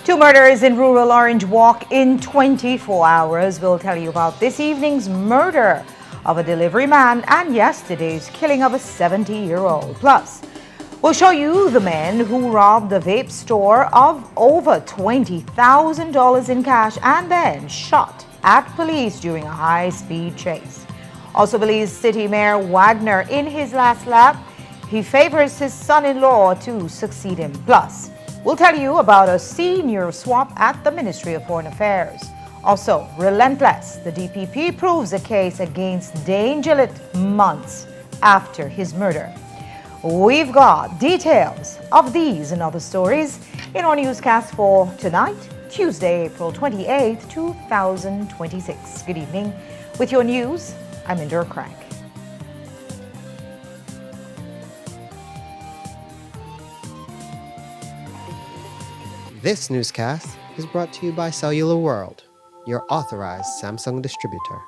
Two murders in rural Orange Walk in 24 hours. We'll tell you about this evening's murder of a delivery man and yesterday's killing of a 70-year-old. Plus, we'll show you the men who robbed the vape store of over $20,000 in cash and then shot at police during a high-speed chase. Also believes City Mayor Wagner in his last lap. He favors his son-in-law to succeed him. Plus, we'll tell you about a senior swap at the Ministry of Foreign Affairs. Also, relentless, the DPP proves a case against Dane Gillett months after his murder. We've got details of these and other stories in our newscast for tonight, Tuesday, April 28, 2026. Good evening. With your news, I'm Indra Crank. This newscast is brought to you by Cellular World, your authorized Samsung distributor.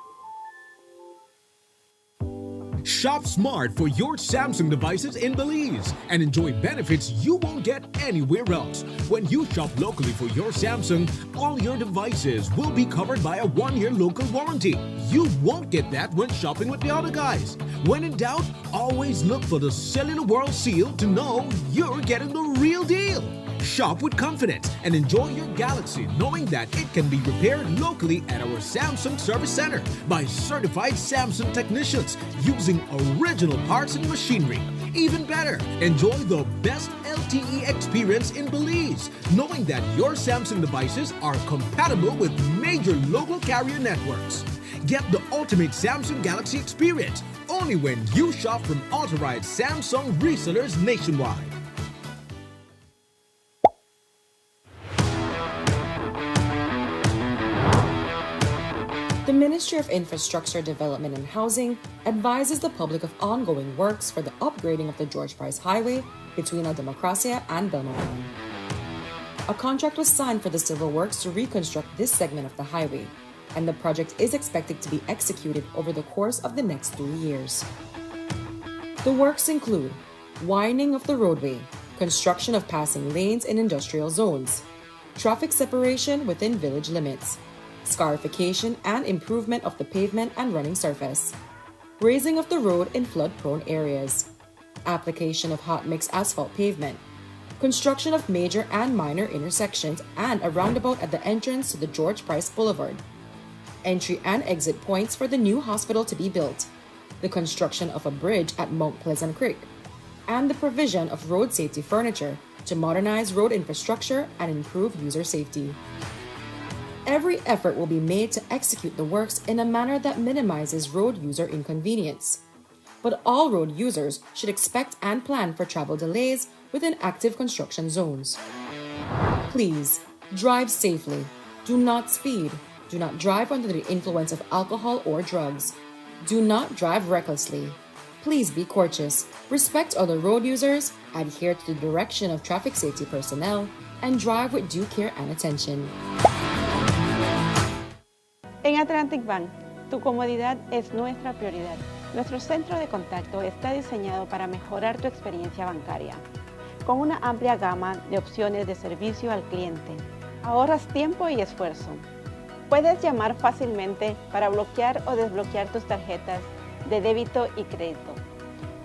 Shop smart for your Samsung devices in Belize and enjoy benefits you won't get anywhere else. When you shop locally for your Samsung, all your devices will be covered by a 1-year local warranty. You won't get that when shopping with the other guys. When in doubt, always look for the Cellular World seal to know you're getting the real deal. Shop with confidence and enjoy your Galaxy knowing that it can be repaired locally at our Samsung Service Center by certified Samsung technicians using original parts and machinery. Even better, enjoy the best LTE experience in Belize, knowing that your Samsung devices are compatible with major local carrier networks. Get the ultimate Samsung Galaxy experience only when you shop from authorized Samsung resellers nationwide. The Ministry of Infrastructure Development and Housing advises the public of ongoing works for the upgrading of the George Price Highway between La Democracia and Belmont. A contract was signed for the civil works to reconstruct this segment of the highway, and the project is expected to be executed over the course of the next 3 years. The works include widening of the roadway, construction of passing lanes in industrial zones, traffic separation within village limits, scarification and improvement of the pavement and running surface, raising of the road in flood-prone areas, application of hot mix asphalt pavement, construction of major and minor intersections and a roundabout at the entrance to the George Price Boulevard, entry and exit points for the new hospital to be built, the construction of a bridge at Mount Pleasant Creek, and the provision of road safety furniture to modernize road infrastructure and improve user safety. Every effort will be made to execute the works in a manner that minimizes road user inconvenience. But all road users should expect and plan for travel delays within active construction zones. Please, drive safely. Do not speed. Do not drive under the influence of alcohol or drugs. Do not drive recklessly. Please be courteous, respect other road users, adhere to the direction of traffic safety personnel, and drive with due care and attention. En Atlantic Bank, tu comodidad es nuestra prioridad. Nuestro centro de contacto está diseñado para mejorar tu experiencia bancaria. Con una amplia gama de opciones de servicio al cliente, ahorras tiempo y esfuerzo. Puedes llamar fácilmente para bloquear o desbloquear tus tarjetas de débito y crédito,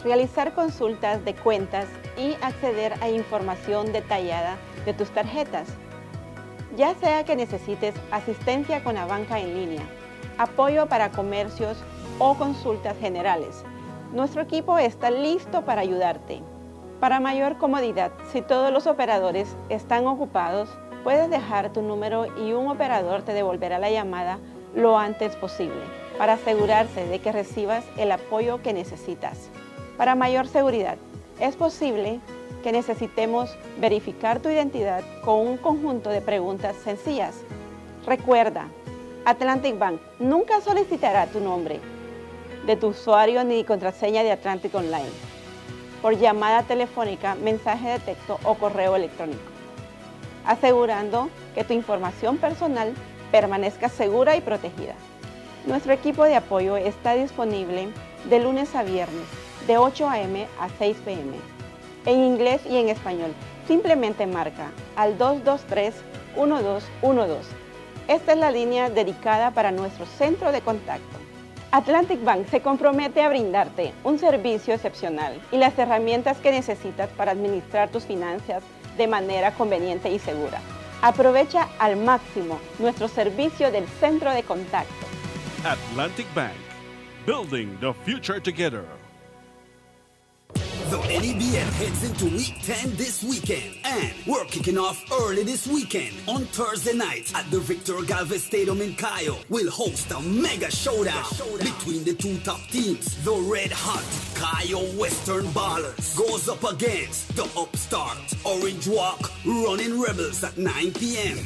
realizar consultas de cuentas y acceder a información detallada de tus tarjetas. Ya sea que necesites asistencia con la banca en línea, apoyo para comercios o consultas generales, nuestro equipo está listo para ayudarte. Para mayor comodidad, si todos los operadores están ocupados, puedes dejar tu número y un operador te devolverá la llamada lo antes posible para asegurarse de que recibas el apoyo que necesitas. Para mayor seguridad, es posible que necesitemos verificar tu identidad con un conjunto de preguntas sencillas. Recuerda, Atlantic Bank nunca solicitará tu nombre de tu usuario ni contraseña de Atlantic Online por llamada telefónica, mensaje de texto o correo electrónico, asegurando que tu información personal permanezca segura y protegida. Nuestro equipo de apoyo está disponible de lunes a viernes, de 8 a.m. a 6 p.m. en inglés y en español. Simplemente marca al 1212. Esta es la línea dedicada para nuestro centro de contacto. Atlantic Bank se compromete a brindarte un servicio excepcional y las herramientas que necesitas para administrar tus finanzas de manera conveniente y segura. Aprovecha al máximo nuestro servicio del centro de contacto. Atlantic Bank, building the future together. The NEBL heads into Week 10 this weekend, and we're kicking off early this weekend. On Thursday night at the Victor Galvez Stadium in Cayo, we'll host a mega showdown between the two top teams. The red-hot Cayo Western Ballers goes up against the upstart Orange Walk Running Rebels at 9 p.m.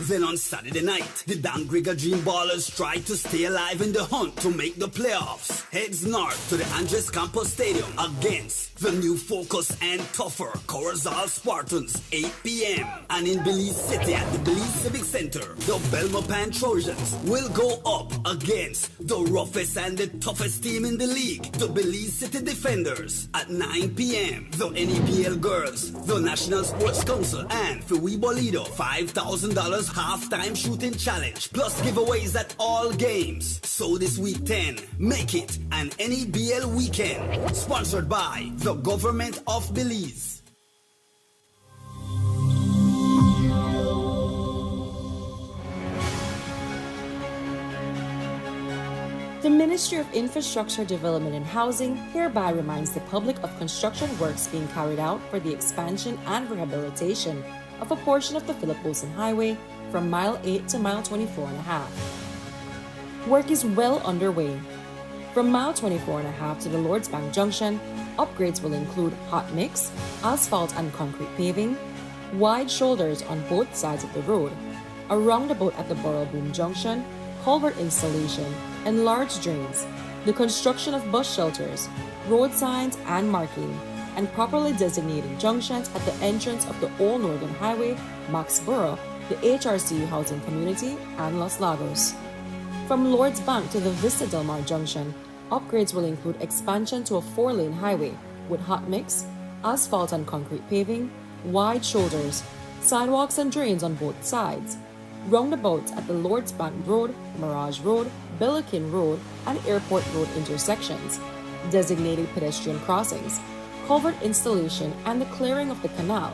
Then on Saturday night, the Dangriga Dream Ballers try to stay alive in the hunt to make the playoffs. Heads north to the Andres Campos Stadium against the new Focus and tougher Corazal Spartans, 8 p.m. And in Belize City at the Belize Civic Center, the Belmopan Trojans will go up against the roughest and the toughest team in the league, the Belize City Defenders, at 9 p.m. The NEBL Girls, the National Sports Council, and Fui Bolido, $5,000 halftime shooting challenge, plus giveaways at all games. So this week 10, make it an NEBL weekend, sponsored by the Government of Belize. The Ministry of Infrastructure Development and Housing hereby reminds the public of construction works being carried out for the expansion and rehabilitation of a portion of the Philip Wilson Highway from mile 8 to mile 24.5. Work is well underway. From mile 24.5 to the Lord's Bank Junction, upgrades will include hot mix, asphalt and concrete paving, wide shoulders on both sides of the road, a roundabout at the Borough Boom Junction, culvert installation, enlarged drains, the construction of bus shelters, road signs and marking, and properly designated junctions at the entrance of the Old Northern Highway, Maxborough, the HRCU housing community, and Los Lagos. From Lord's Bank to the Vista Del Mar Junction, upgrades will include expansion to a 4-lane highway with hot mix, asphalt and concrete paving, wide shoulders, sidewalks and drains on both sides, roundabouts at the Lord's Bank Road, Mirage Road, Billiken Road, and Airport Road intersections, designated pedestrian crossings, culvert installation and the clearing of the canal,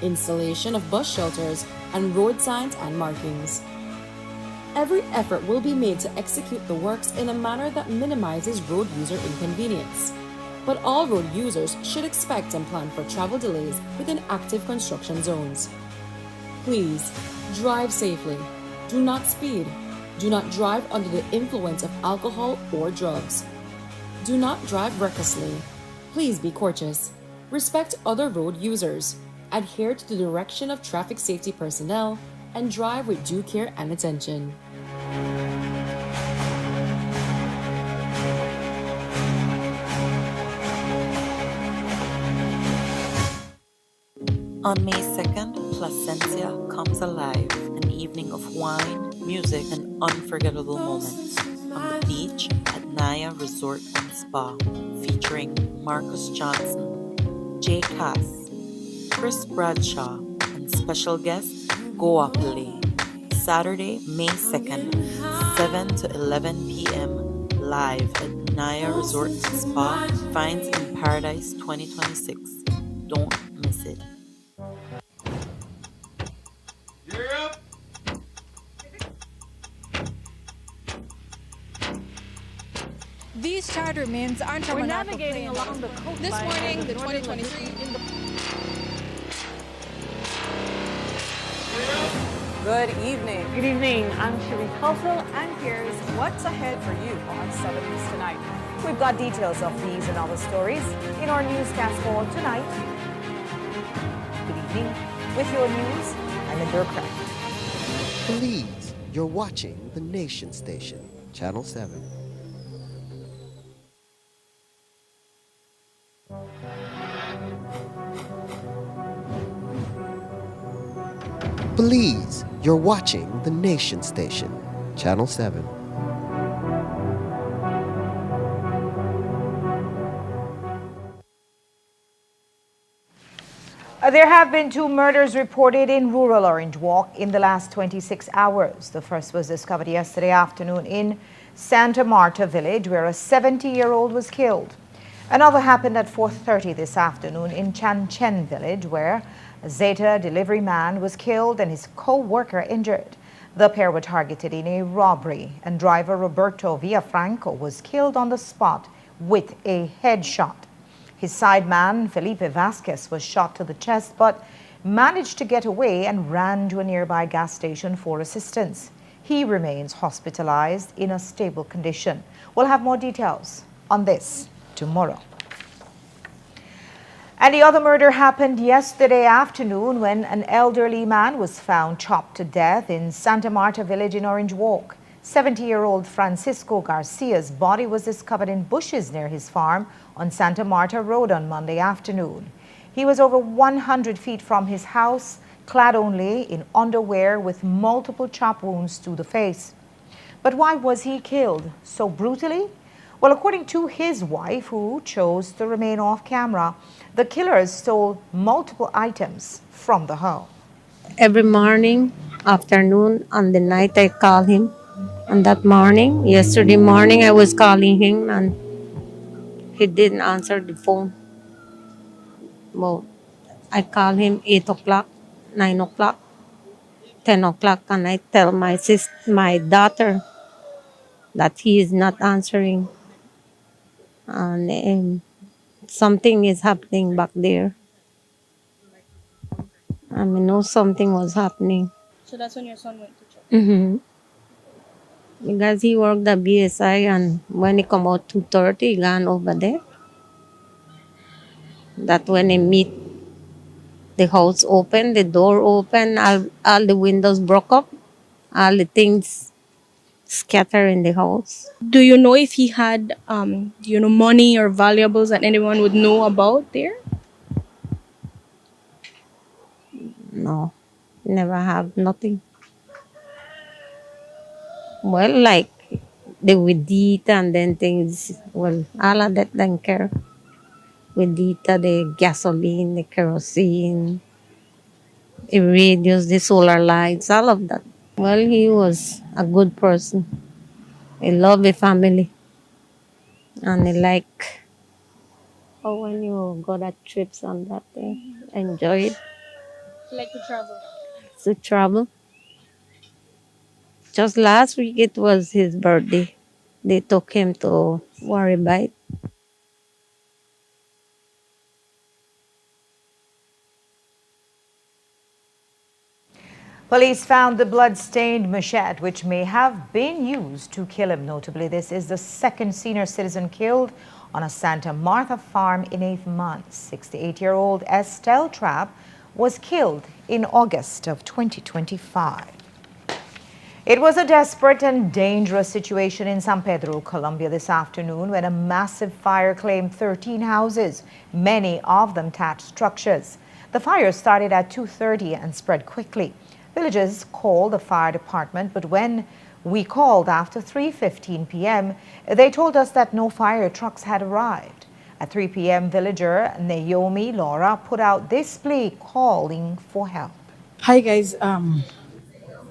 installation of bus shelters, and road signs and markings. Every effort will be made to execute the works in a manner that minimizes road user inconvenience. But all road users should expect and plan for travel delays within active construction zones. Please, drive safely. Do not speed. Do not drive under the influence of alcohol or drugs. Do not drive recklessly. Please be courteous. Respect other road users. Adhere to the direction of traffic safety personnel and drive with due care and attention. On May 2nd, Placencia comes alive, an evening of wine, music, and unforgettable moments on the beach at Naya Resort and Spa, featuring Marcus Johnson, Jay Cass, Chris Bradshaw, and special guest Goa Pillay. Saturday, May 2nd, 7 to 11 p.m. live at Naya Resort and Spa, Finds in Paradise 2026. Don't miss it. These charter means aren't We're navigating along the coastline. This morning, the 2023 in the... Good evening. Good evening. I'm Sheree Kelso, and here's what's ahead for you on 7 News Tonight. We've got details of these and other stories in our newscast for tonight. Good evening. With your news, I'm Linda Craft. Please, you're watching the Nation Station, Channel 7. Please, you're watching the Nation Station, Channel 7. There have been 2 murders reported in rural Orange Walk in the last 26 hours. The first was discovered yesterday afternoon in Santa Marta village, where a 70-year-old was killed. Another happened at 4:30 this afternoon in Chanchen village, where a Zeta delivery man was killed and his co-worker injured. The pair were targeted in a robbery, and driver Roberto Villafranco was killed on the spot with a headshot. His sideman, Felipe Vasquez, was shot to the chest but managed to get away and ran to a nearby gas station for assistance. He remains hospitalized in a stable condition. We'll have more details on this tomorrow. And the other murder happened yesterday afternoon when an elderly man was found chopped to death in Santa Marta village in Orange Walk. 70-year-old Francisco Garcia's body was discovered in bushes near his farm on Santa Marta Road on Monday afternoon. He was over 100 feet from his house, clad only in underwear with multiple chop wounds to the face. But why was he killed so brutally? Well, according to his wife, who chose to remain off camera, the killers stole multiple items from the home. Every morning, afternoon, and the night I call him. And that morning, yesterday morning, I was calling him and he didn't answer the phone. Well, I call him 8 o'clock, 9 o'clock, 10 o'clock, and I tell my daughter that he is not answering. And something is happening back there. I know something was happening. So that's when your son went to church? Mm-hmm. Because he worked at BSI, and when he come out 2:30, he gone over there. That when he meet, the house open, the door open, all the windows broke up, all the things scattered in the house. Do you know if he had, money or valuables that anyone would know about there? No, never have nothing. Well, like the Widita and then things, well, all of that don't care. Widita, the gasoline, the kerosene, the radios, the solar lights, all of that. Well, he was a good person. He loved the family. And he like, when you go to trips on that day, enjoy it. Like to travel? To travel. Just last week, it was his birthday. They took him to Waribite. Police found the blood-stained machete which may have been used to kill him. Notably, this is the second senior citizen killed on a Santa Marta farm in 8 months. 68-year-old Estelle Trapp was killed in August of 2025. It was a desperate and dangerous situation in San Pedro, Colombia this afternoon when a massive fire claimed 13 houses, many of them thatched structures. The fire started at 2:30 and spread quickly. Villagers called the fire department, but when we called after 3:15 p.m., they told us that no fire trucks had arrived. At 3 p.m., villager Naomi Laura put out this plea calling for help. Hi guys,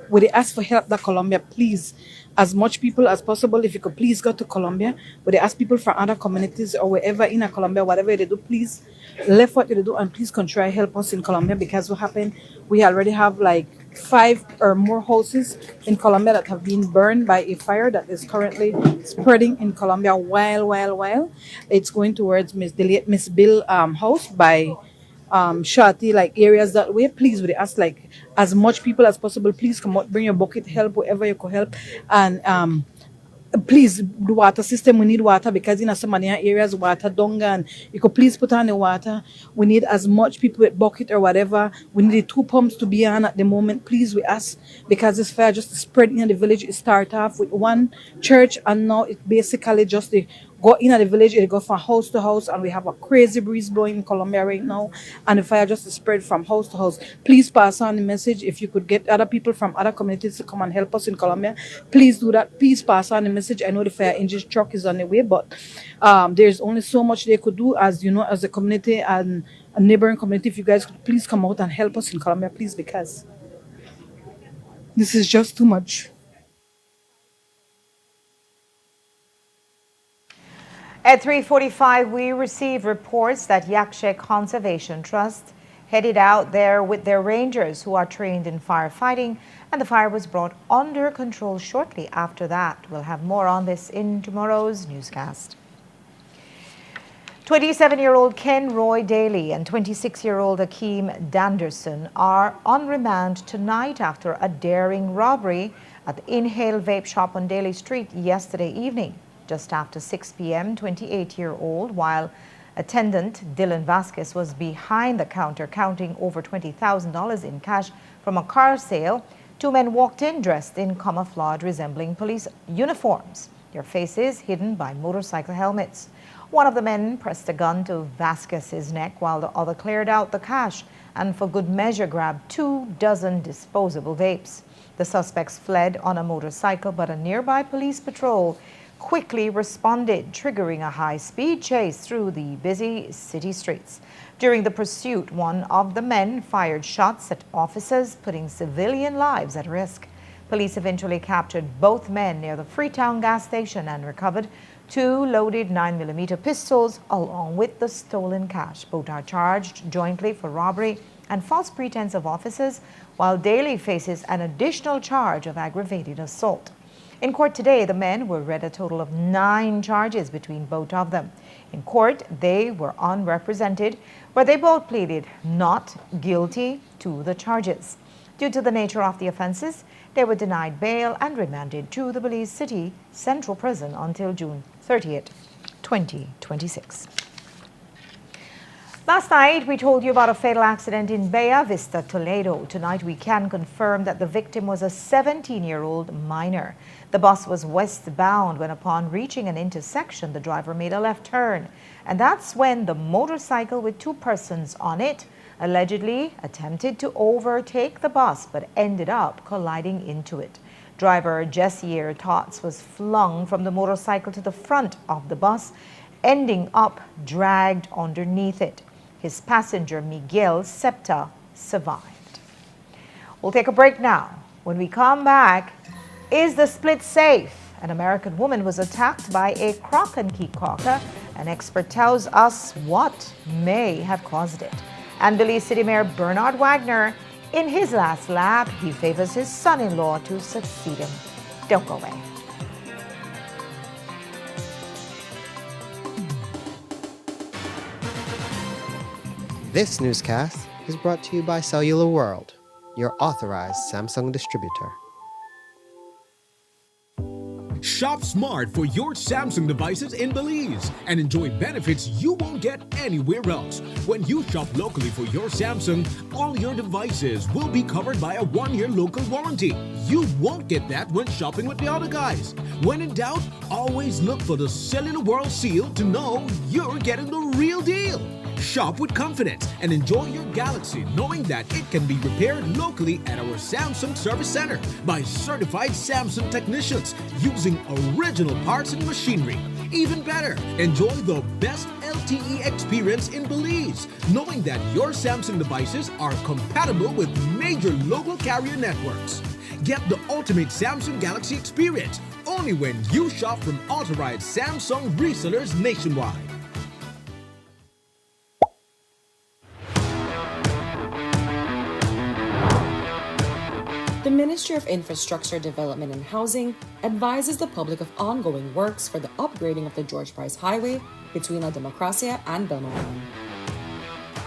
would they ask for help that Colombia, please, as much people as possible, if you could please go to Colombia. Would they ask people from other communities or wherever in a Colombia, whatever they do, please left what they do and please can try help us in Colombia, because what happened, we already have like 5 or more houses in Colombia that have been burned by a fire that is currently spreading in Colombia while it's going towards Miss Bill house by Shati, like areas that way. Please would ask like as much people as possible, please come out, bring your bucket, help wherever you could help. And please, the water system, we need water, because in some many areas water dung, and you could please put on the water. We need as much people with bucket or whatever. We need the 2 pumps to be on at the moment, please, we ask, because this fire just spread in the village. It start off with one church and now it basically just the go in at the village, it go from house to house, and we have a crazy breeze blowing in Colombia right now, and the fire just spread from house to house. Please pass on the message. If you could get other people from other communities to come and help us in Colombia, please do that. Please pass on the message. I know the fire engine truck is on the way, but there's only so much they could do, as you know, as a community, and a neighboring community, if you guys could please come out and help us in Colombia, please, because this is just too much. At 3:45, we received reports that Yakshe Conservation Trust headed out there with their rangers who are trained in firefighting, and the fire was brought under control shortly after that. We'll have more on this in tomorrow's newscast. 27-year-old Ken Roy Daly and 26-year-old Akeem Danderson are on remand tonight after a daring robbery at the Inhale Vape Shop on Daly Street yesterday evening. Just after 6 p.m., 28-year-old, while attendant Dylan Vasquez was behind the counter counting over $20,000 in cash from a car sale, two men walked in dressed in camouflage resembling police uniforms, their faces hidden by motorcycle helmets. One of the men pressed a gun to Vasquez's neck while the other cleared out the cash and for good measure grabbed 24 disposable vapes. The suspects fled on a motorcycle, but a nearby police patrol quickly responded, triggering a high-speed chase through the busy city streets. During the pursuit, one of the men fired shots at officers, putting civilian lives at risk. Police eventually captured both men near the Freetown gas station and recovered 2 loaded 9mm pistols along with the stolen cash. Both are charged jointly for robbery and false pretense of officers, while Daly faces an additional charge of aggravated assault. In court today, the men were read a total of 9 charges between both of them. In court, they were unrepresented, where they both pleaded not guilty to the charges. Due to the nature of the offenses, they were denied bail and remanded to the Belize City Central Prison until June 30th, 2026. Last night, we told you about a fatal accident in Bella Vista, Toledo. Tonight, we can confirm that the victim was a 17-year-old minor. The bus was westbound when, upon reaching an intersection, the driver made a left turn. And that's when the motorcycle with 2 persons on it allegedly attempted to overtake the bus, but ended up colliding into it. Driver Jessier Tots was flung from the motorcycle to the front of the bus, ending up dragged underneath it. His passenger, Miguel Septa, survived. We'll take a break now. When we come back, is the split safe? An American woman was attacked by a croc and key cocker. An expert tells us what may have caused it. And Belize City Mayor Bernard Wagner, in his last lap, he favors his son-in-law to succeed him. Don't go away. This newscast is brought to you by Cellular World, your authorized Samsung distributor. Shop smart for your Samsung devices in Belize and enjoy benefits you won't get anywhere else. When you shop locally for your Samsung, all your devices will be covered by a 1-year local warranty. You won't get that when shopping with the other guys. When in doubt, always look for the Cellular World seal to know you're getting the real deal. Shop with confidence and enjoy your Galaxy knowing that it can be repaired locally at our Samsung Service Center by certified Samsung technicians using original parts and machinery. Even better, enjoy the best LTE experience in Belize, knowing that your Samsung devices are compatible with major local carrier networks. Get the ultimate Samsung Galaxy experience only when you shop from authorized Samsung resellers nationwide. The Ministry of Infrastructure Development and Housing advises the public of ongoing works for the upgrading of the George Price Highway between La Democracia and Belmopan.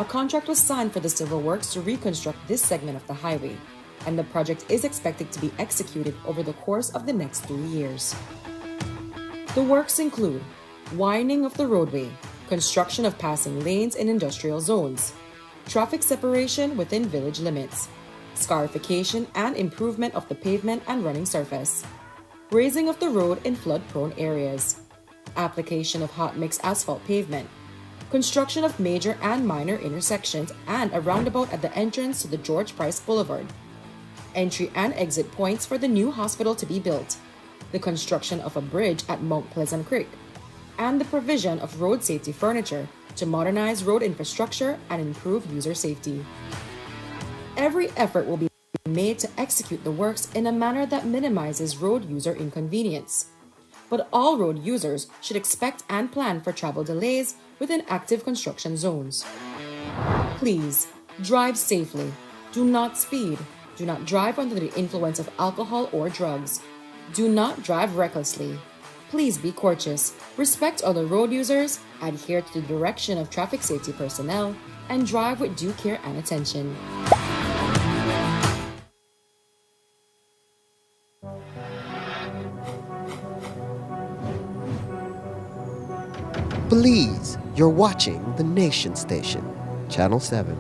A contract was signed for the civil works to reconstruct this segment of the highway, and the project is expected to be executed over the course of the next 3 years. The works include widening of the roadway, construction of passing lanes in industrial zones, traffic separation within village limits, scarification and improvement of the pavement and running surface, raising of the road in flood-prone areas, application of hot mix asphalt pavement, construction of major and minor intersections and a roundabout at the entrance to the George Price Boulevard, entry and exit points for the new hospital to be built, the construction of a bridge at Mount Pleasant Creek, and the provision of road safety furniture to modernize road infrastructure and improve user safety. Every effort will be made to execute the works in a manner that minimizes road user inconvenience. But all road users should expect and plan for travel delays within active construction zones. Please, drive safely. Do not speed. Do not drive under the influence of alcohol or drugs. Do not drive recklessly. Please be courteous, respect other road users, adhere to the direction of traffic safety personnel, and drive with due care and attention. Belize, you're watching the Nation Station, Channel 7.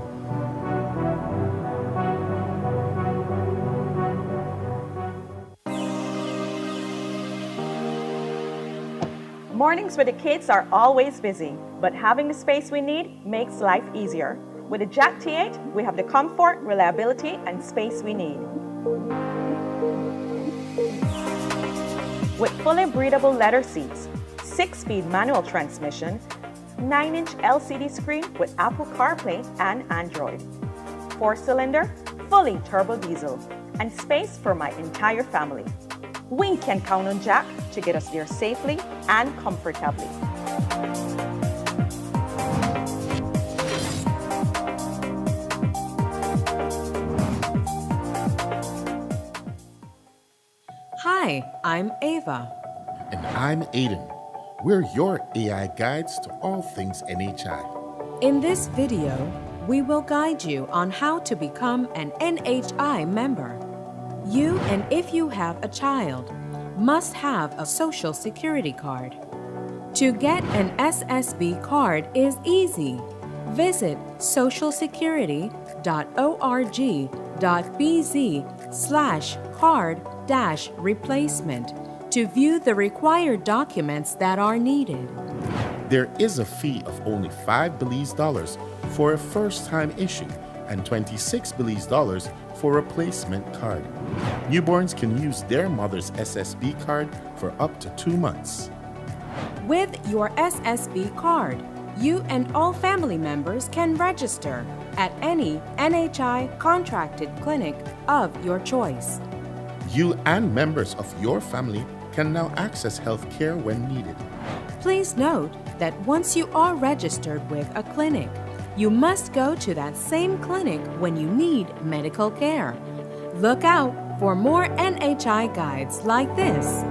Mornings with the kids are always busy, but having the space we need makes life easier. With the Jack T8, we have the comfort, reliability, and space we need. With fully breathable leather seats, 6-speed manual transmission, 9-inch LCD screen with Apple CarPlay and Android, 4-cylinder, fully turbo diesel, and space for my entire family. We can count on Jack to get us there safely and comfortably. Hi, I'm Ava. And I'm Aiden. We're your AI guides to all things NHI. In this video, we will guide you on how to become an NHI member. You, and if you have a child, must have a Social Security card. To get an SSB card is easy. Visit socialsecurity.org.bz/card-replacement to view the required documents that are needed. There is a fee of only $5 Belize dollars for a first-time issue and $26 Belize dollars for a replacement card. Newborns can use their mother's SSB card for up to 2 months. With your SSB card, you and all family members can register at any NHI contracted clinic of your choice. You and members of your family can now access health care when needed. Please note that once you are registered with a clinic, you must go to that same clinic when you need medical care. Look out for more NHI guides like this.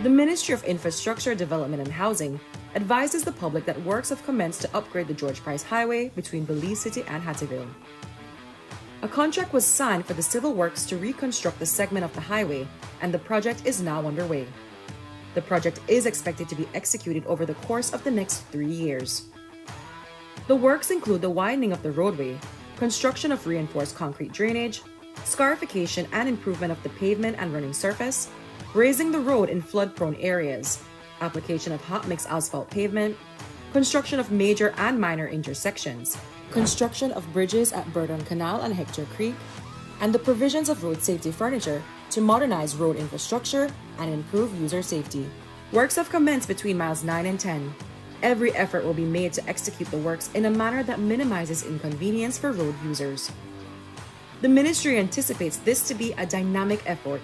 The Ministry of Infrastructure Development and Housing advises the public that works have commenced to upgrade the George Price Highway between Belize City and Hattieville. A contract was signed for the civil works to reconstruct the segment of the highway, and the project is now underway. The project is expected to be executed over the course of the next 3 years. The works include the widening of the roadway, construction of reinforced concrete drainage, scarification and improvement of the pavement and running surface, raising the road in flood-prone areas, application of hot mix asphalt pavement, construction of major and minor intersections, construction of bridges at Burton Canal and Hector Creek, and the provisions of road safety furniture to modernize road infrastructure and improve user safety. Works have commenced between miles 9 and 10. Every effort will be made to execute the works in a manner that minimizes inconvenience for road users. The ministry anticipates this to be a dynamic effort.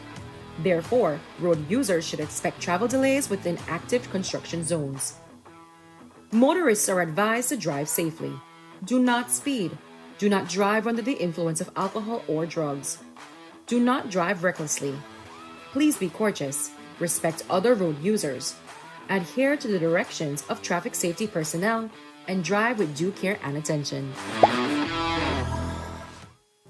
Therefore, road users should expect travel delays within active construction zones. Motorists are advised to drive safely. Do not speed. Do not drive under the influence of alcohol or drugs. Do not drive recklessly. Please be courteous. Respect other road users. Adhere to the directions of traffic safety personnel and drive with due care and attention.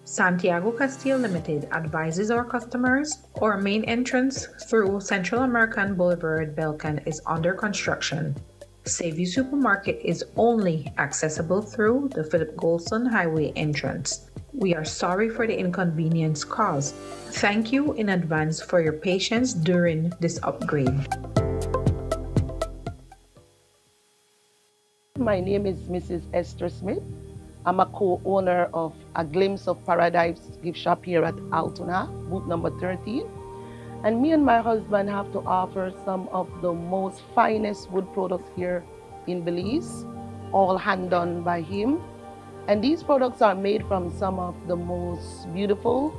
Santiago Castile Limited advises our customers our main entrance through Central American Boulevard, Belcan is under construction. Savvy Supermarket is only accessible through the Philip Golson Highway entrance. We are sorry for the inconvenience caused. Thank you in advance for your patience during this upgrade. My name is Mrs. Esther Smith. I'm a co-owner of A Glimpse of Paradise gift shop here at Altoona, booth number 13. And me and my husband have to offer some of the most finest wood products here in Belize, all hand done by him. And these products are made from some of the most beautiful,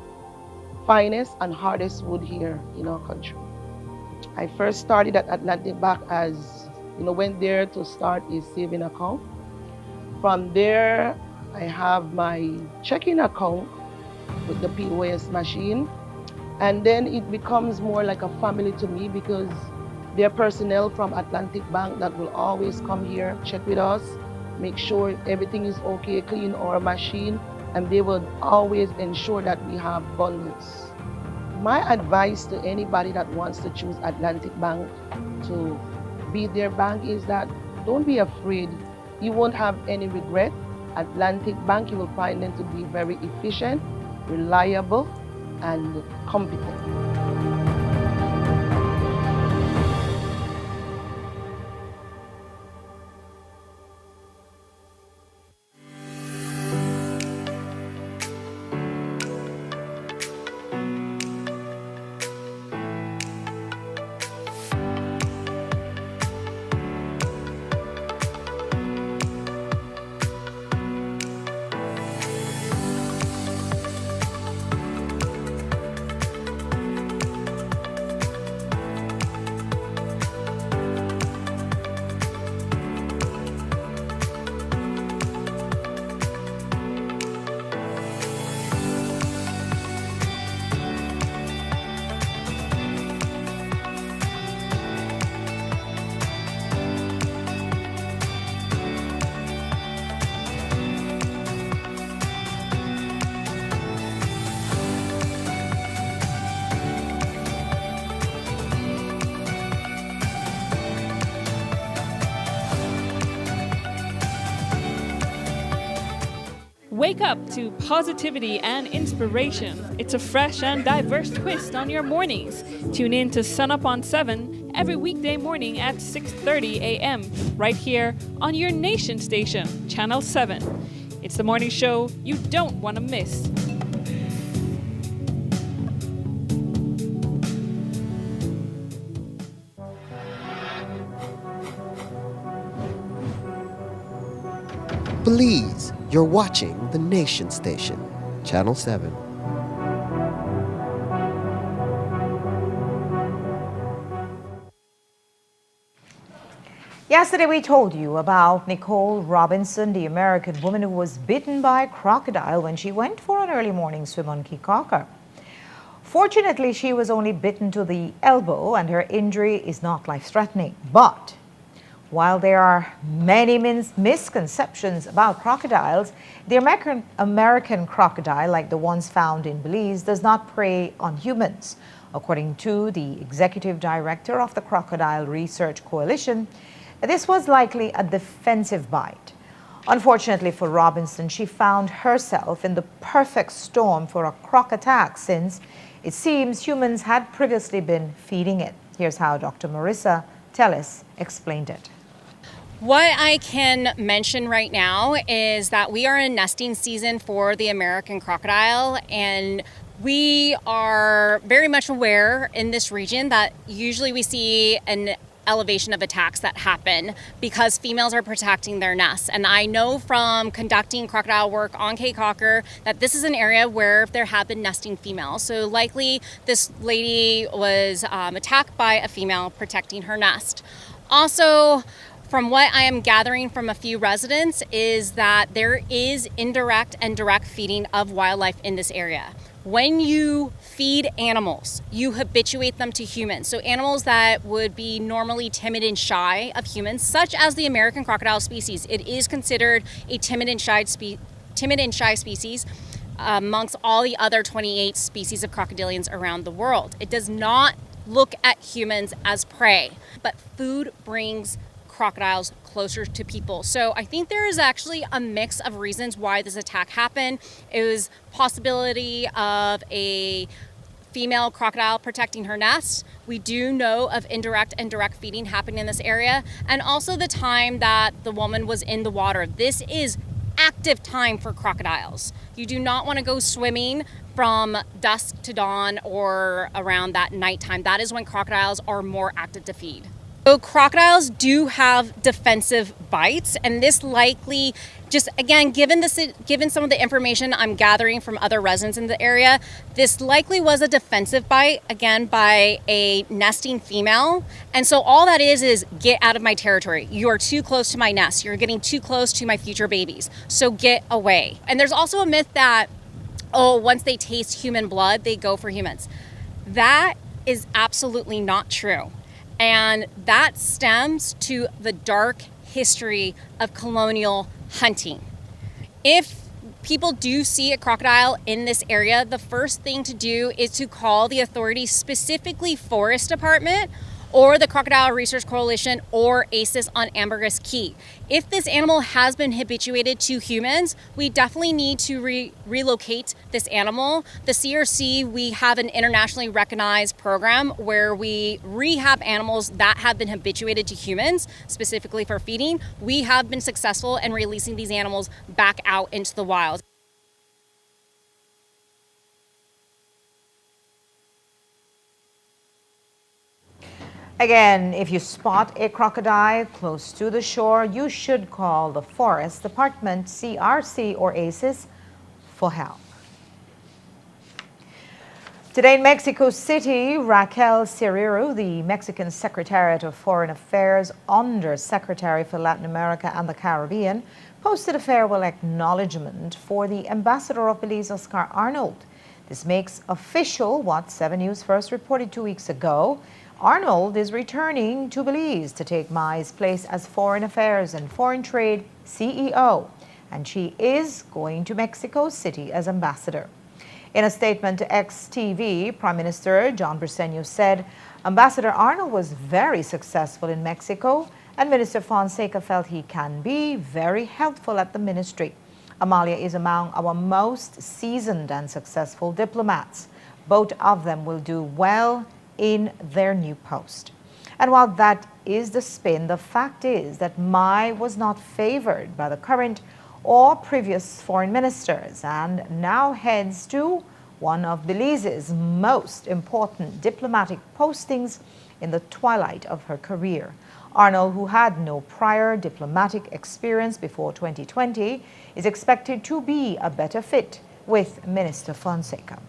finest and hardest wood here in our country. I first started at Atlantic Bank as, went there to start a saving account. From there, I have my checking account with the POS machine. And then it becomes more like a family to me because there are personnel from Atlantic Bank that will always come here, check with us, make sure everything is okay, clean our machine, and they will always ensure that we have bundles. My advice to anybody that wants to choose Atlantic Bank to be their bank is that don't be afraid. You won't have any regret. Atlantic Bank, you will find them to be very efficient, reliable, and competent. Wake up to positivity and inspiration. It's a fresh and diverse twist on your mornings. Tune in to Sun Up on 7 every weekday morning at 6:30 a.m. right here on your nation station, Channel 7. It's the morning show you don't want to miss. Belize, you're watching the Nation Station, Channel 7. Yesterday we told you about Nicole Robinson, the American woman who was bitten by a crocodile when she went for an early morning swim on Kikaka. Fortunately, she was only bitten to the elbow and her injury is not life-threatening. But while there are many misconceptions about crocodiles, the American crocodile, like the ones found in Belize, does not prey on humans. According to the executive director of the Crocodile Research Coalition, this was likely a defensive bite. Unfortunately for Robinson, she found herself in the perfect storm for a croc attack since it seems humans had previously been feeding it. Here's how Dr. Marissa Tellis explained it. What I can mention right now is that we are in nesting season for the American crocodile, and we are very much aware in this region that usually we see an elevation of attacks that happen because females are protecting their nests. And I know from conducting crocodile work on Cape Cocker that this is an area where there have been nesting females. So likely this lady was attacked by a female protecting her nest. Also, from what I am gathering from a few residents is that there is indirect and direct feeding of wildlife in this area. When you feed animals, you habituate them to humans. So animals that would be normally timid and shy of humans, such as the American crocodile species, it is considered a timid and shy species amongst all the other 28 species of crocodilians around the world. It does not look at humans as prey, but food brings crocodiles closer to people. So I think there is actually a mix of reasons why this attack happened. It was possibility of a female crocodile protecting her nest. We do know of indirect and direct feeding happening in this area, and also the time that the woman was in the water. This is active time for crocodiles. You do not want to go swimming from dusk to dawn or around that nighttime. That is when crocodiles are more active to feed. So crocodiles do have defensive bites, and this likely, just again, given some of the information I'm gathering from other residents in the area, this likely was a defensive bite, again, by a nesting female. And so all that is get out of my territory. You are too close to my nest. You're getting too close to my future babies. So get away. And there's also a myth that, once they taste human blood, they go for humans. That is absolutely not true. And that stems to the dark history of colonial hunting. If people do see a crocodile in this area, the first thing to do is to call the authorities, specifically Forest Department or the Crocodile Research Coalition or ACES on Ambergris Key. If this animal has been habituated to humans, we definitely need to relocate this animal. The CRC, we have an internationally recognized program where we rehab animals that have been habituated to humans, specifically for feeding. We have been successful in releasing these animals back out into the wild. Again, if you spot a crocodile close to the shore, you should call the Forest Department, CRC, or ACES for help. Today in Mexico City, Raquel Serrero, the Mexican Secretariat of Foreign Affairs Under Secretary for Latin America and the Caribbean, posted a farewell acknowledgement for the Ambassador of Belize, Oscar Arnold. This makes official what 7 News first reported 2 weeks ago. Arnold is returning to Belize to take Mai's place as Foreign Affairs and Foreign Trade CEO, and she is going to Mexico City as ambassador. In a statement to XTV, Prime Minister John Briceño said Ambassador Arnold was very successful in Mexico, and Minister Fonseca felt he can be very helpful at the ministry. Amalia is among our most seasoned and successful diplomats. Both of them will do well in their new post. And while that is the spin, the fact is that Mai was not favored by the current or previous foreign ministers and now heads to one of Belize's most important diplomatic postings in the twilight of her career. Arnold, who had no prior diplomatic experience before 2020, is expected to be a better fit with Minister Fonseca.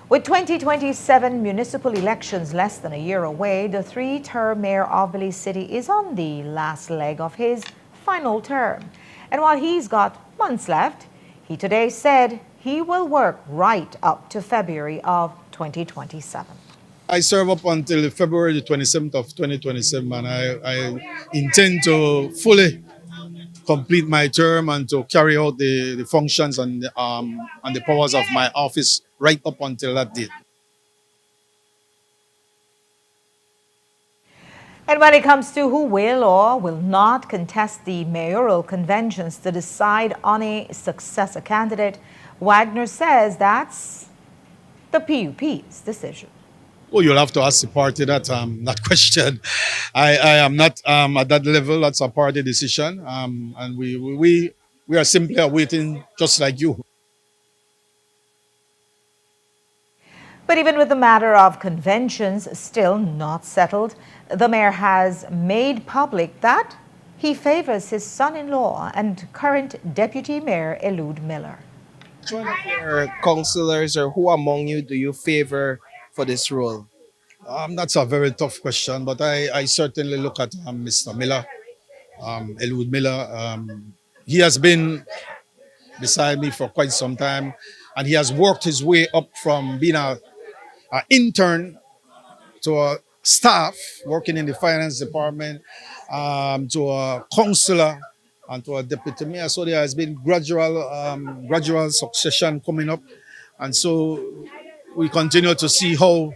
With 2027 municipal elections less than a year away, the three-term mayor of Belize City is on the last leg of his final term. And while he's got months left, he today said he will work right up to February of 2027. I serve up until February the 27th of 2027, and I intend to fully complete my term and to carry out the functions and the powers of my office right up until that date. And when it comes to who will or will not contest the mayoral conventions to decide on a successor candidate, Wagner says that's the PUP's decision. Well, you'll have to ask the party that question. I am not at that level. That's a party decision, and we are simply awaiting, just like you. But even with the matter of conventions still not settled, the mayor has made public that he favors his son-in-law and current deputy mayor, Elude Miller. Which one of your councillors or who among you do you favor for this role? That's a very tough question, but I certainly look at Mr. Miller, Elude Miller. He has been beside me for quite some time, and he has worked his way up from being an intern to a staff working in the finance department, to a councillor, and to a deputy mayor. So there has been gradual succession coming up, and so we continue to see how.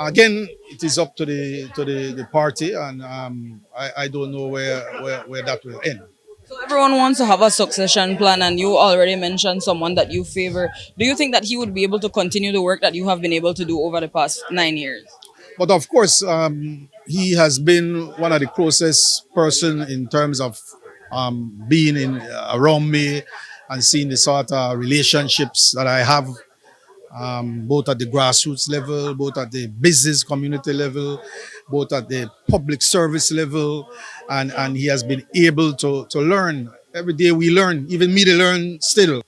Again, it is up to the party, and I don't know where that will end. So everyone wants to have a succession plan, and you already mentioned someone that you favor. Do you think that he would be able to continue the work that you have been able to do over the past 9 years? But of course, he has been one of the closest person in terms of being around me and seeing the sort of relationships that I have, both at the grassroots level, both at the business community level, both at the public service level, and he has been able to learn. Every day we learn, even me to learn still.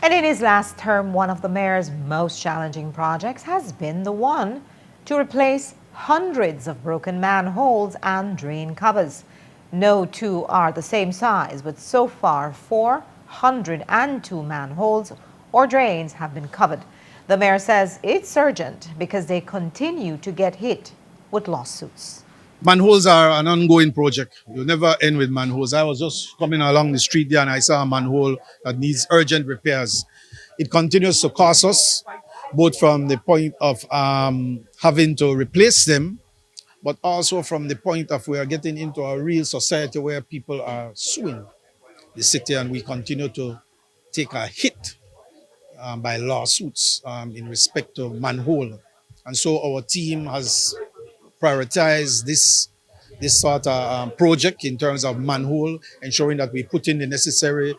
And in his last term, one of the mayor's most challenging projects has been the one to replace hundreds of broken manholes and drain covers. No two are the same size, but so far 402 manholes or drains have been covered. The mayor says it's urgent because they continue to get hit with lawsuits. Manholes are an ongoing project. You never end with manholes. I was just coming along the street there and I saw a manhole that needs urgent repairs. It continues to cost us, both from the point of having to replace them, but also from the point of we are getting into a real society where people are suing the city, and we continue to take a hit by lawsuits in respect to manhole. And so our team has prioritized this sort of project in terms of manhole, ensuring that we put in the necessary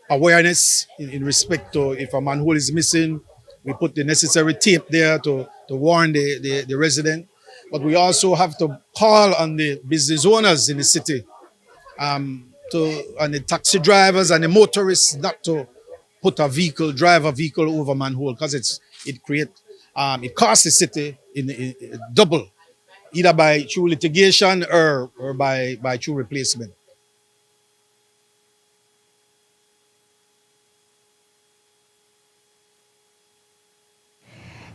awareness in respect to if a manhole is missing, we put the necessary tape there to warn the resident. But we also have to call on the business owners in the city, and the taxi drivers and the motorists not to drive a vehicle over manhole, because it costs the city in double, either by through litigation or by through replacement.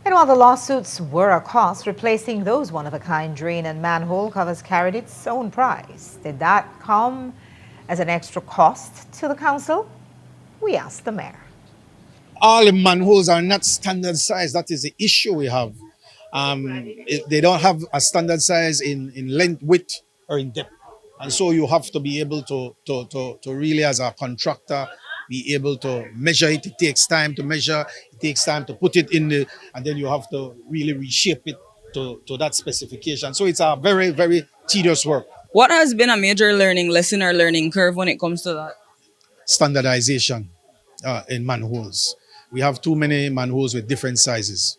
And while the lawsuits were a cost, replacing those one-of-a-kind drain and manhole covers carried its own price. Did that come as an extra cost to the council? We asked the mayor. All the manholes are not standard size. That is the issue we have. They don't have a standard size in length, width, or in depth. And so you have to be able to really, as a contractor, be able to measure it. It takes time to measure. It takes time to put it in and then you have to really reshape it to that specification. So it's a very, very tedious work. What has been a major learning lesson or learning curve when it comes to that? Standardization in manholes. We have too many manholes with different sizes.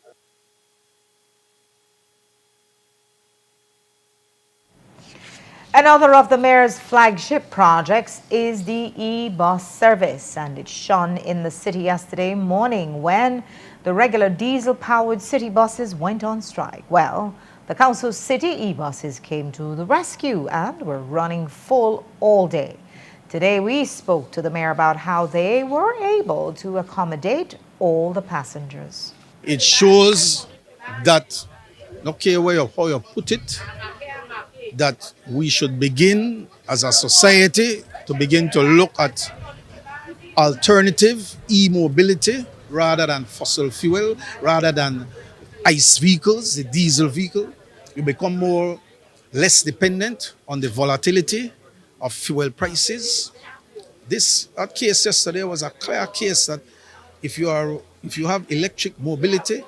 Another of the mayor's flagship projects is the e-bus service, and it shone in the city yesterday morning when the regular diesel-powered city buses went on strike. Well, the council's city e-buses came to the rescue and were running full all day. Today, we spoke to the mayor about how they were able to accommodate all the passengers. It shows that, okay, how you put it, that we should begin as a society to begin to look at alternative e-mobility rather than fossil fuel, rather than ICE vehicles, the diesel vehicle. You become less dependent on the volatility of fuel prices. That case yesterday was a clear case that if you have electric mobility,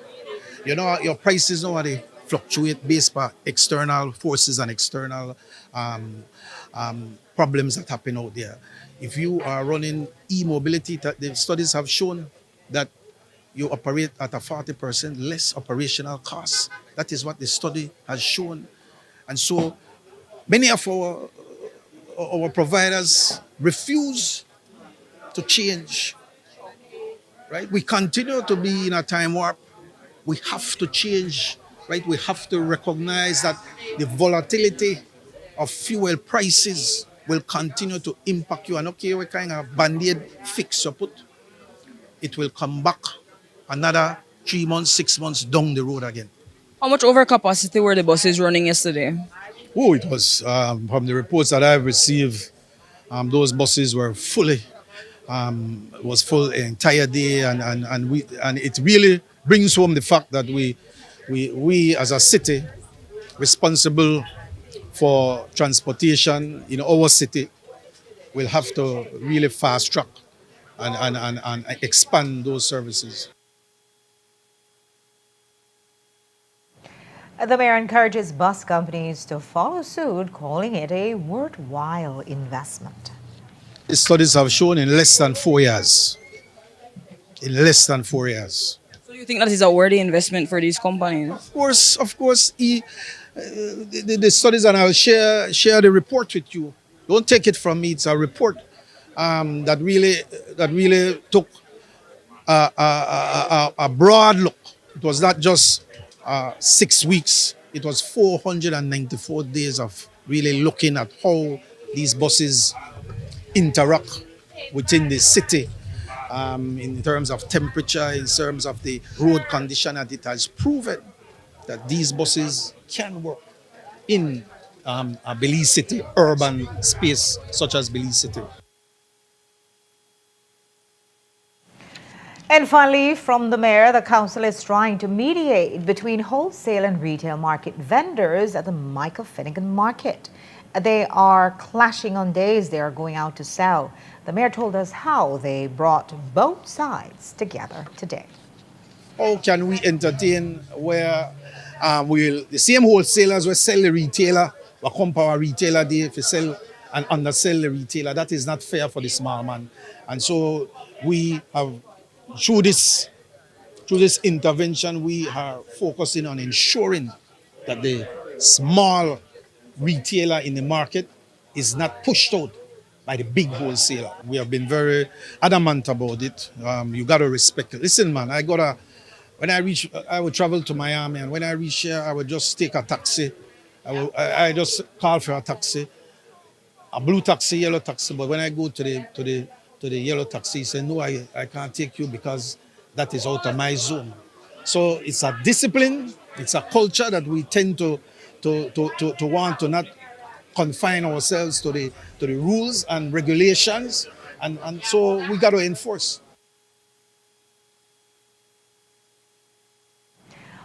you know your prices know how they fluctuate based on external forces and external problems that happen out there. If you are running e-mobility, the studies have shown that you operate at a 40% less operational cost. That is what the study has shown. And so many of our providers refuse to change. Right? We continue to be in a time warp. We have to change. Right? We have to recognize that the volatility of fuel prices will continue to impact you. And okay, what kind of band-aid fix you put, it will come back another 3 months, 6 months down the road again. How much overcapacity were the buses running yesterday? Oh, it was, from the reports that I've received, those buses were fully, was full the entire day, and it really brings home the fact that we as a city responsible for transportation in our city will have to really fast track and expand those services. The mayor encourages bus companies to follow suit, calling it a worthwhile investment. Studies have shown in less than 4 years. In less than 4 years. So you think that is a worthy investment for these companies? Of course, the studies, and I'll share the report with you. Don't take it from me. It's a report that really took a broad look. It was not just 6 weeks. It was 494 days of really looking at how these buses interact within the city. In terms of temperature, in terms of the road condition, and it has proven that these buses can work in a Belize City, urban space such as Belize City. And finally, from the mayor, the council is trying to mediate between wholesale and retail market vendors at the Michael Finnegan Market. They are clashing on days they are going out to sell. The mayor told us how they brought both sides together today. How can we entertain where the same wholesalers will sell the retailer, will come to our retailer day if you sell and undersell the retailer? That is not fair for the small man. And so we have, through this intervention, we are focusing on ensuring that the small retailer in the market is not pushed out by the big wholesaler. We have been very adamant about it. You got to respect it. Listen, man, when I would travel to Miami, and when I reach here, I would just take a taxi. I just call for a taxi, a blue taxi, yellow taxi. But when I go to the yellow taxi, he said, no, I can't take you because that is out of my zone. So it's a discipline, it's a culture that we tend to want to not confine ourselves to the rules and regulations, and so we got to enforce.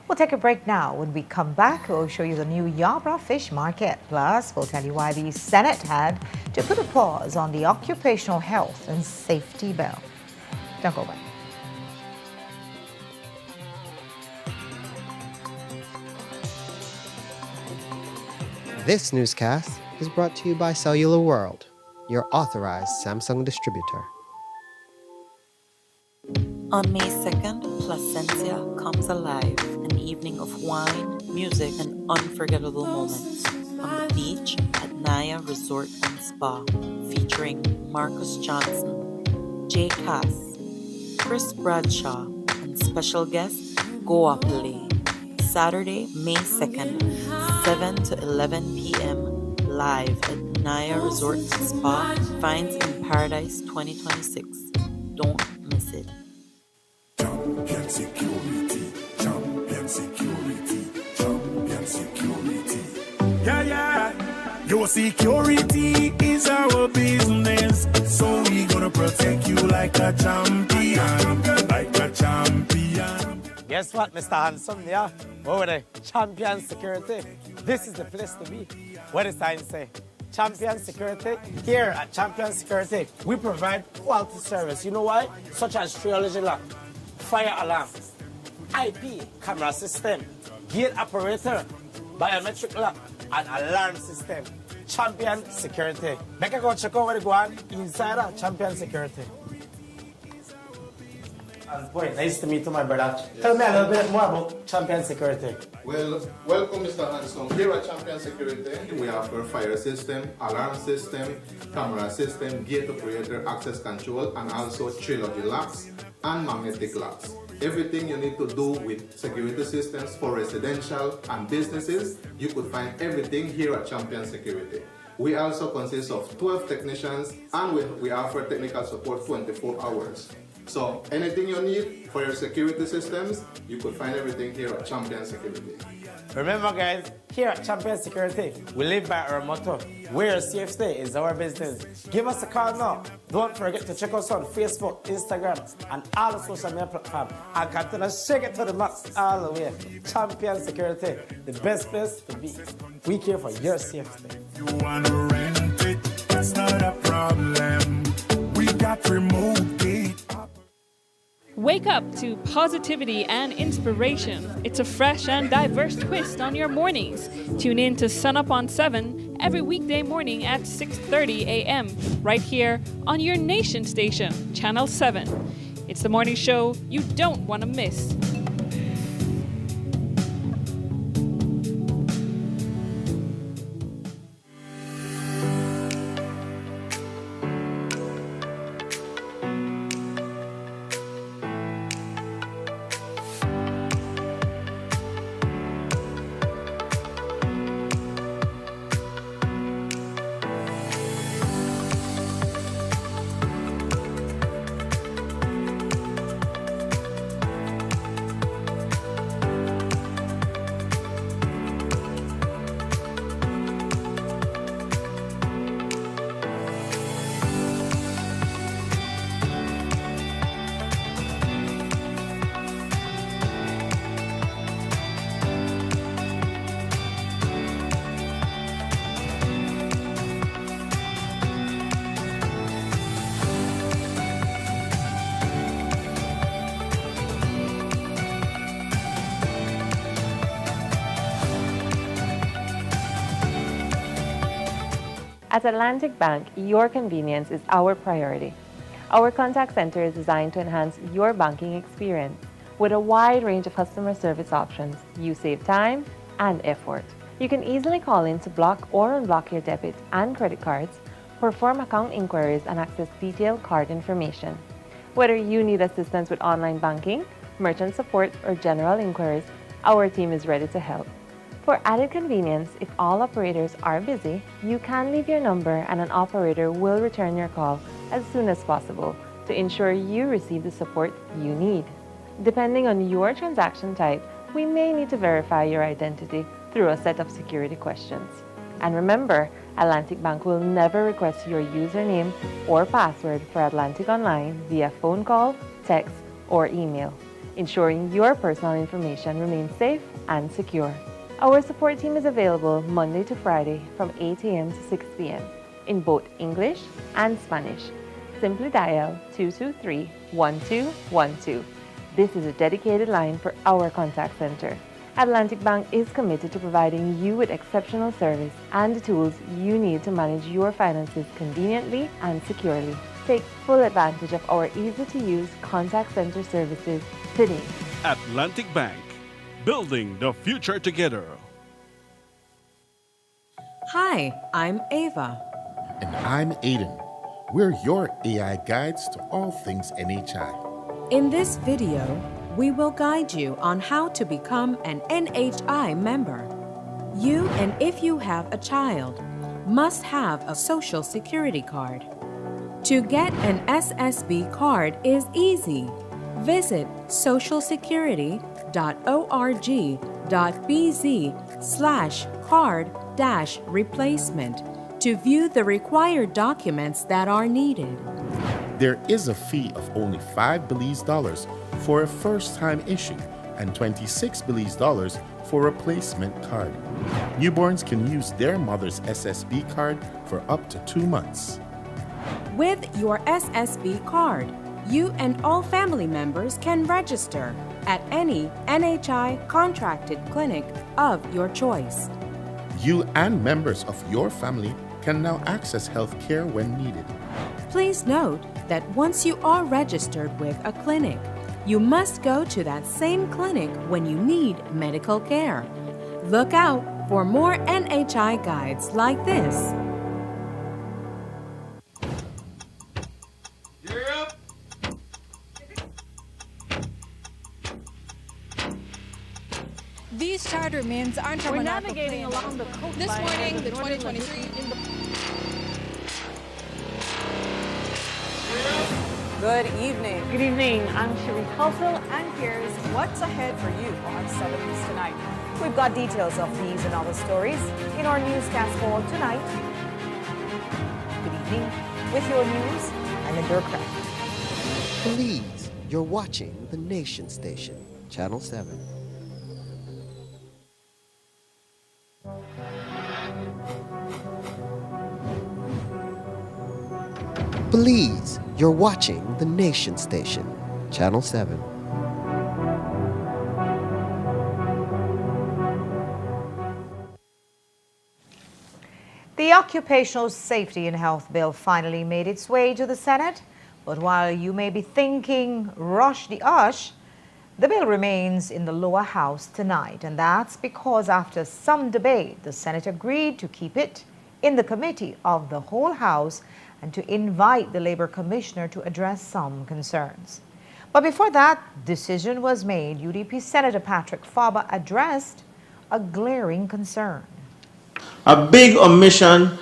We'll take a break now. When we come back, we'll show you the new Yabra Fish Market. Plus, we'll tell you why the Senate had to put a pause on the occupational health and safety bill. Don't go away. This newscast is brought to you by Cellular World, your authorized Samsung distributor. On May 2nd, Placencia comes alive, an evening of wine, music, and unforgettable moments on the beach at Naya Resort and Spa, featuring Marcus Johnson, Jay Cass, Chris Bradshaw, and special guest Goa Play. Saturday, May 2nd, 7 to 11 p.m. live at Naya Resort and Spa, Finds in Paradise 2026. Don't miss it. Champion security, champion security, champion security. Yeah. Your security is our business, so we gonna protect you like a champion, like a champion. Guess what, Mr. Handsome? Yeah, over there, Champion Security. This is the place to be. What does sign say? Champion Security. Here at Champion Security, we provide quality service. You know why? Such as triology lock, fire alarm, IP camera system, gate operator, biometric lock, and alarm system. Champion Security. Make a go check out where they go on inside of Champion Security. Boy, nice to meet you, my brother. Yes. Tell me a little bit more about Champion Security. Well, welcome, Mr. Hanson. Here at Champion Security, we offer fire system, alarm system, camera system, gate operator, access control, and also trilogy locks and magnetic locks. Everything you need to do with security systems for residential and businesses, you could find everything here at Champion Security. We also consist of 12 technicians, and we offer technical support 24 hours. So anything you need for your security systems, you could find everything here at Champion Security. Remember, guys, here at Champion Security, we live by our motto, where your safety is our business. Give us a call now. Don't forget to check us on Facebook, Instagram, and all the social media platforms. And continue to shake it to the max all the way. Champion Security, the best place to be. We care for your safety. You want to rent it? That's not a problem. We got remote gate. Wake up to positivity and inspiration. It's a fresh and diverse twist on your mornings. Tune in to Sun Up on 7 every weekday morning at 6:30 a.m. right here on your nation station, Channel 7. It's the morning show you don't want to miss. At Atlantic Bank, your convenience is our priority. Our contact center is designed to enhance your banking experience. With a wide range of customer service options, you save time and effort. You can easily call in to block or unblock your debit and credit cards, perform account inquiries, and access detailed card information. Whether you need assistance with online banking, merchant support, or general inquiries, our team is ready to help. For added convenience, if all operators are busy, you can leave your number and an operator will return your call as soon as possible to ensure you receive the support you need. Depending on your transaction type, we may need to verify your identity through a set of security questions. And remember, Atlantic Bank will never request your username or password for Atlantic Online via phone call, text, or email, ensuring your personal information remains safe and secure. Our support team is available Monday to Friday from 8 a.m. to 6 p.m. in both English and Spanish. Simply dial 223-1212. This is a dedicated line for our contact center. Atlantic Bank is committed to providing you with exceptional service and the tools you need to manage your finances conveniently and securely. Take full advantage of our easy-to-use contact center services today. Atlantic Bank, building the future together. Hi, I'm Ava. And I'm Aiden. We're your AI guides to all things NHI. In this video, we will guide you on how to become an NHI member. You, and if you have a child, must have a Social Security card. To get an SSB card is easy. Visit socialsecurity.org.bz/card-replacement to view the required documents that are needed. There is a fee of only $5 Belize for a first-time issue and $26 Belize for a replacement card. Newborns can use their mother's SSB card for up to 2 months. With your SSB card, you and all family members can register at any NHI contracted clinic of your choice. You and members of your family can now access health care when needed. Please note that once you are registered with a clinic, you must go to that same clinic when you need medical care. Look out for more NHI guides like this. These charter means aren't We're navigating along the coastline. This morning, the 2023 Good evening. Good evening. I'm Cherie Culsel, and here's what's ahead for you on 7 News Tonight. We've got details of these and other stories in our newscast for tonight. Good evening. With your news, I'm Indra Craig. Please, you're watching the Nation Station, Channel 7. Please, you're watching the Nation Station, Channel 7. The Occupational Safety and Health Bill finally made its way to the Senate, but while you may be thinking rush the ush, the bill remains in the lower house tonight, and that's because after some debate, the Senate agreed to keep it in the committee of the whole House and to invite the Labor Commissioner to address some concerns. But before that decision was made, UDP Senator Patrick Faber addressed a glaring concern. A big omission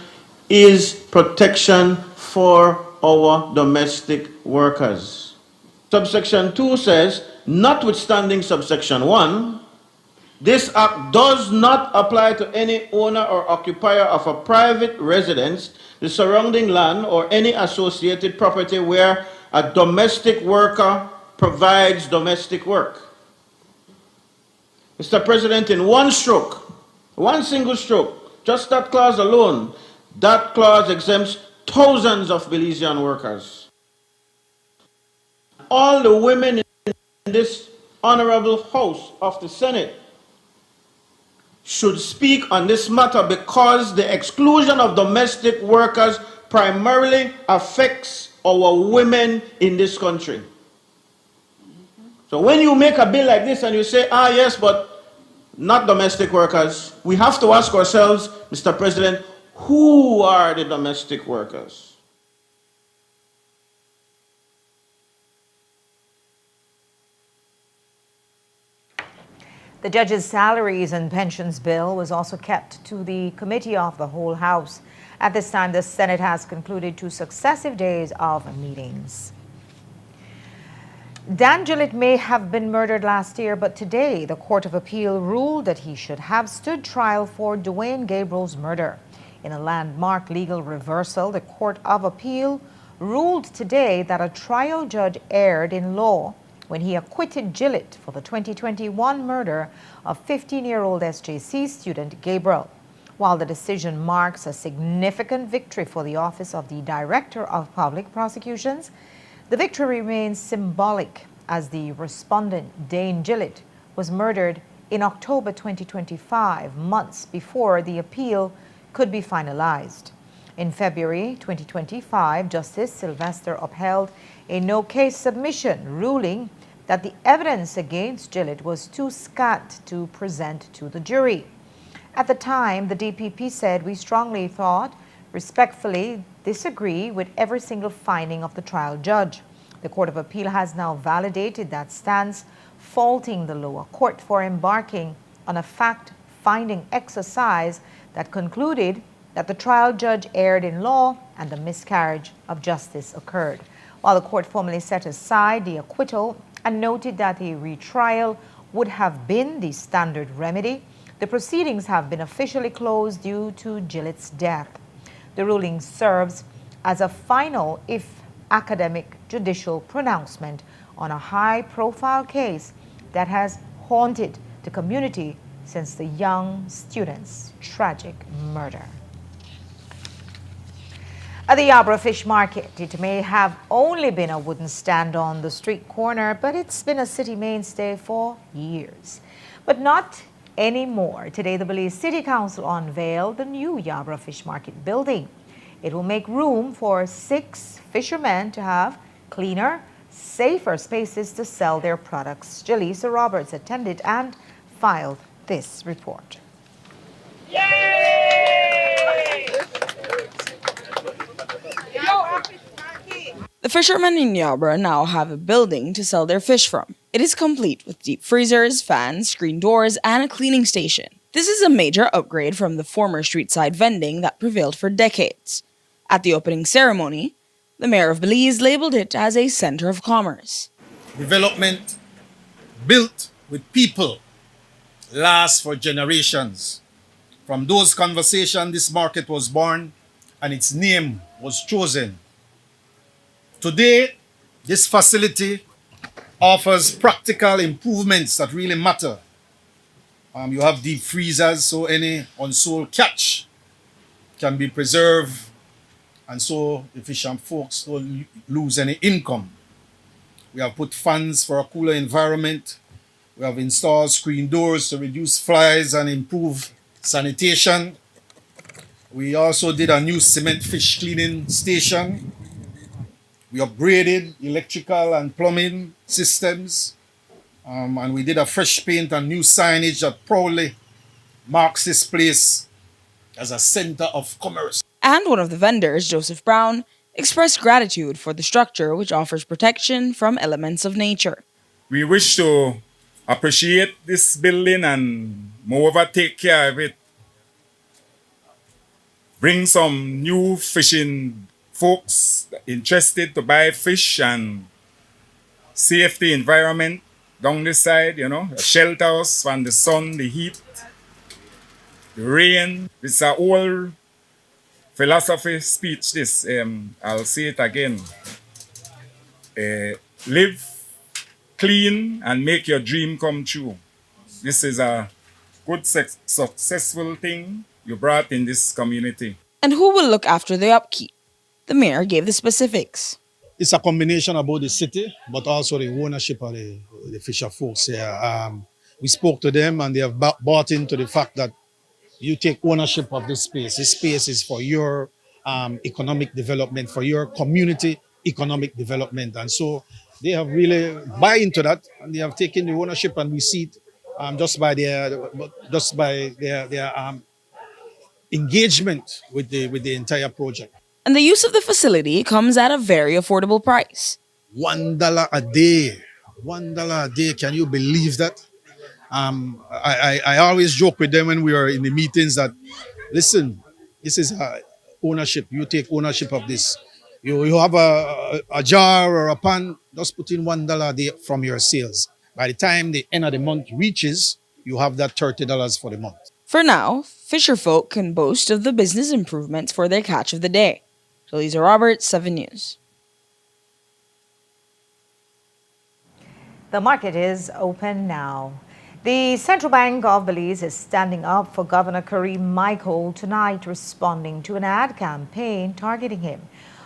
is protection for our domestic workers. Subsection 2 says, notwithstanding subsection 1, this act does not apply to any owner or occupier of a private residence, the surrounding land, or any associated property where a domestic worker provides domestic work. Mr. President, in one stroke, one single stroke, just that clause alone, that clause exempts thousands of Belizean workers. All the women in this honorable House of the Senate should speak on this matter because the exclusion of domestic workers primarily affects our women in this country. So when you make a bill like this and you say, yes, but not domestic workers, we have to ask ourselves, Mr. President, who are the domestic workers? The judges' salaries and pensions bill was also kept to the committee of the whole House. At this time, the Senate has concluded 2 successive days of meetings. Dan Gillett may have been murdered last year, but today the Court of Appeal ruled that he should have stood trial for Dwayne Gabriel's murder. In a landmark legal reversal, the Court of Appeal ruled today that a trial judge erred in law when he acquitted Gillett for the 2021 murder of 15-year-old SJC student Gabriel. While the decision marks a significant victory for the Office of the Director of Public Prosecutions, the victory remains symbolic as the respondent, Dane Gillett, was murdered in October 2025, months before the appeal could be finalized. In February 2025, Justice Sylvester upheld a no-case submission, ruling that the evidence against Gillett was too scant to present to the jury. At the time, the DPP said, "We strongly thought, respectfully disagree with every single finding of the trial judge." The Court of Appeal has now validated that stance, faulting the lower court for embarking on a fact-finding exercise that concluded that the trial judge erred in law and the miscarriage of justice occurred. While the court formally set aside the acquittal and noted that a retrial would have been the standard remedy, the proceedings have been officially closed due to Gillett's death. The ruling serves as a final, if academic, judicial pronouncement on a high-profile case that has haunted the community since the young student's tragic murder. At the Yabra Fish Market, it may have only been a wooden stand on the street corner, but it's been a city mainstay for years. But not anymore. Today, the Belize City Council unveiled the new Yabra Fish Market building. It will make room for 6 fishermen to have cleaner, safer spaces to sell their products. Jaleesa Roberts attended and filed this report. The fishermen in Yabra now have a building to sell their fish from. It is complete with deep freezers, fans, screen doors, and a cleaning station. This is a major upgrade from the former street-side vending that prevailed for decades. At the opening ceremony, the mayor of Belize labeled it as a center of commerce. Development built with people lasts for generations. From those conversations, this market was born and its name was chosen. Today, this facility offers practical improvements that really matter. You have deep freezers, so any unsold catch can be preserved, and so the fishermen folks don't lose any income. We have put fans for a cooler environment. We have installed screen doors to reduce flies and improve sanitation. We also did a new cement fish cleaning station. We upgraded electrical and plumbing systems. And we did a fresh paint and new signage that proudly marks this place as a center of commerce. And one of the vendors, Joseph Brown, expressed gratitude for the structure which offers protection from elements of nature. We wish to appreciate this building and moreover take care of it. Bring some new fishing folks interested to buy fish and save the environment down this side, a shelter house from the sun, the heat, the rain. It's a old philosophy speech, this. I'll say it again. Live clean and make your dream come true. This is a good, successful thing you brought in this community. And who will look after the upkeep? The mayor gave the specifics. It's a combination about the city, but also the ownership of the fisher folks here. We spoke to them and they have bought into the fact that you take ownership of this space. This space is for your economic development, for your community economic development. And so they have really buy into that and they have taken the ownership, and we see it just by their engagement with the entire project. And the use of the facility comes at a very affordable price. $1 a day. $1 a day. Can you believe that? I always joke with them when we are in the meetings that, listen, this is ownership. You take ownership of this. You have a jar or a pan, just put in $1 a day from your sales. By the time the end of the month reaches, you have that $30 for the month. For now, fisher folk can boast of the business improvements for their catch of the day. Jaleesa Roberts, 7 News. The market is open now. The Central Bank of Belize is standing up for Governor Kareem Michael tonight, responding to an ad campaign targeting him.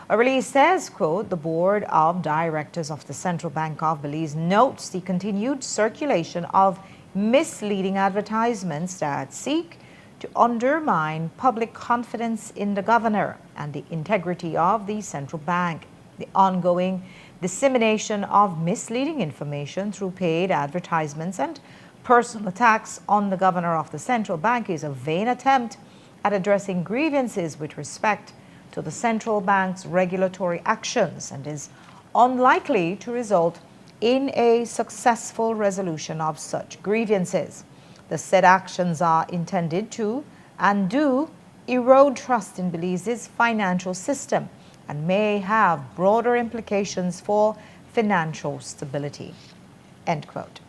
A release says, quote, the Board of Directors of the Central Bank of Belize notes the continued circulation of misleading advertisements that seek to undermine public confidence in the governor and the integrity of the central bank. The ongoing dissemination of misleading information through paid advertisements and personal attacks on the governor of the central bank is a vain attempt at addressing grievances with respect to the central bank's regulatory actions and is unlikely to result in a successful resolution of such grievances. The said actions are intended to and do erode trust in Belize's financial system and may have broader implications for financial stability. End quote.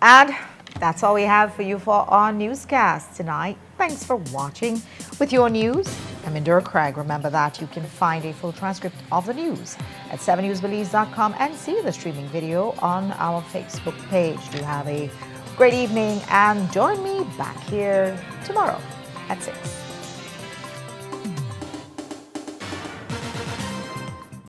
And that's all we have for you for our newscast tonight. Thanks for watching. With your news, I'm Indira Craig. Remember that you can find a full transcript of the news at 7newsbelize.com and see the streaming video on our Facebook page. Do have a great evening and join me back here tomorrow at 6.